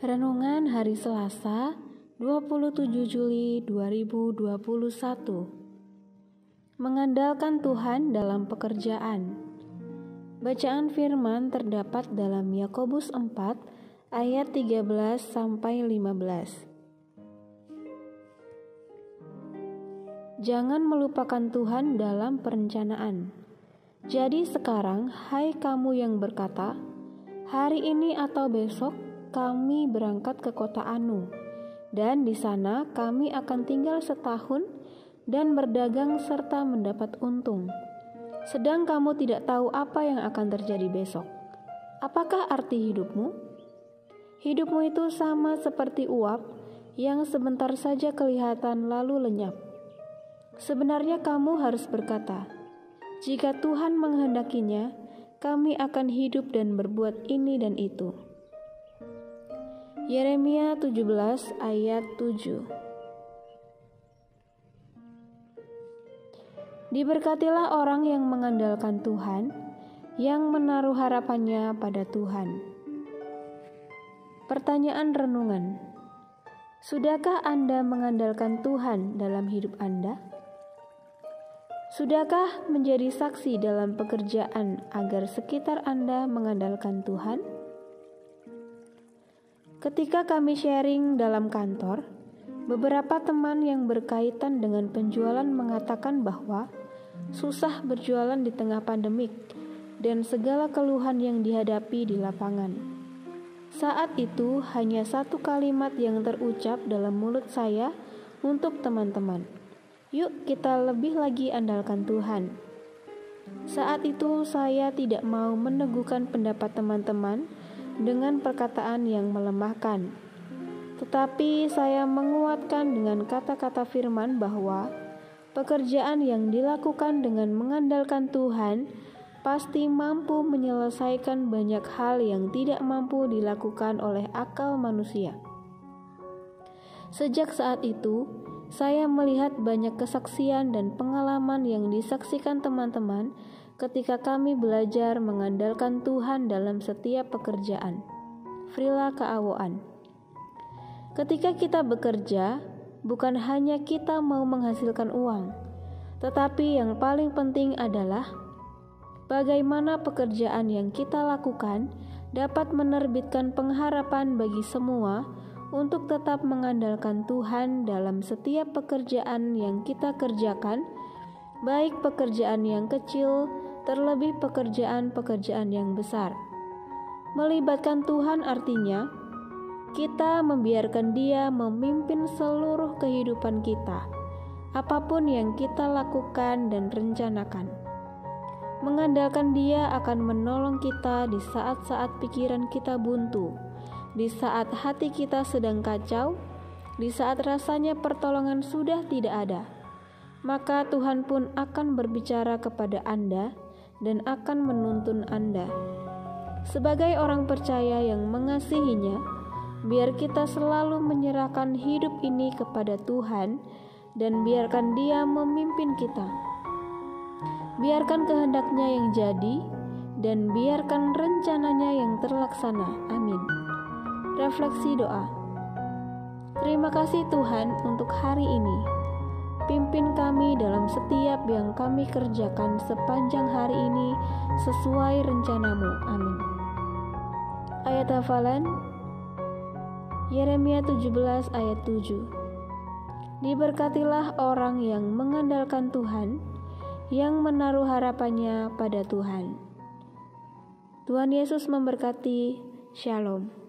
Renungan hari Selasa, 27 Juli 2021. Mengandalkan Tuhan dalam pekerjaan. Bacaan firman terdapat dalam Yakobus 4 ayat 13 sampai 15. Jangan melupakan Tuhan dalam perencanaan. Jadi sekarang, hai kamu yang berkata, hari ini atau besok kami berangkat ke kota Anu, dan di sana kami akan tinggal setahun dan berdagang serta mendapat untung. Sedang kamu tidak tahu apa yang akan terjadi besok. Apakah arti hidupmu? Hidupmu itu sama seperti uap yang sebentar saja kelihatan lalu lenyap. Sebenarnya kamu harus berkata, jika Tuhan menghendakinya, kami akan hidup dan berbuat ini dan itu. Yeremia 17 ayat 7. Diberkatilah orang yang mengandalkan Tuhan, yang menaruh harapannya pada Tuhan. Pertanyaan renungan: sudahkah Anda mengandalkan Tuhan dalam hidup Anda? Sudahkah menjadi saksi dalam pekerjaan agar sekitar Anda mengandalkan Tuhan? Ketika kami sharing dalam kantor, beberapa teman yang berkaitan dengan penjualan mengatakan bahwa susah berjualan di tengah pandemik dan segala keluhan yang dihadapi di lapangan. Saat itu hanya satu kalimat yang terucap dalam mulut saya untuk teman-teman. Yuk kita lebih lagi andalkan Tuhan. Saat itu saya tidak mau meneguhkan pendapat teman-teman dengan perkataan yang melemahkan. Tetapi saya menguatkan dengan kata-kata firman bahwa pekerjaan yang dilakukan dengan mengandalkan Tuhan pasti mampu menyelesaikan banyak hal yang tidak mampu dilakukan oleh akal manusia. Sejak saat itu, saya melihat banyak kesaksian dan pengalaman yang disaksikan teman-teman ketika kami belajar mengandalkan Tuhan dalam setiap pekerjaan. Frila Keawoan. Ketika kita bekerja, bukan hanya kita mau menghasilkan uang, tetapi yang paling penting adalah bagaimana pekerjaan yang kita lakukan dapat menerbitkan pengharapan bagi semua untuk tetap mengandalkan Tuhan dalam setiap pekerjaan yang kita kerjakan, baik pekerjaan yang kecil, terlebih pekerjaan-pekerjaan yang besar. Melibatkan Tuhan artinya kita membiarkan Dia memimpin seluruh kehidupan kita, apapun yang kita lakukan dan rencanakan. Mengandalkan Dia akan menolong kita di saat-saat pikiran kita buntu, di saat hati kita sedang kacau, di saat rasanya pertolongan sudah tidak ada. Maka Tuhan pun akan berbicara kepada Anda dan akan menuntun Anda. Sebagai orang percaya yang mengasihinya, biar kita selalu menyerahkan hidup ini kepada Tuhan dan biarkan Dia memimpin kita. Biarkan kehendaknya yang jadi dan biarkan rencananya yang terlaksana. Amin. Refleksi doa. Terima kasih Tuhan untuk hari ini. Pimpin kami dalam setiap yang kami kerjakan sepanjang hari ini sesuai rencanamu. Amin. Ayat hafalan Yeremia 17 ayat 7. Diberkatilah orang yang mengandalkan Tuhan, yang menaruh harapannya pada Tuhan. Tuhan Yesus memberkati. Shalom.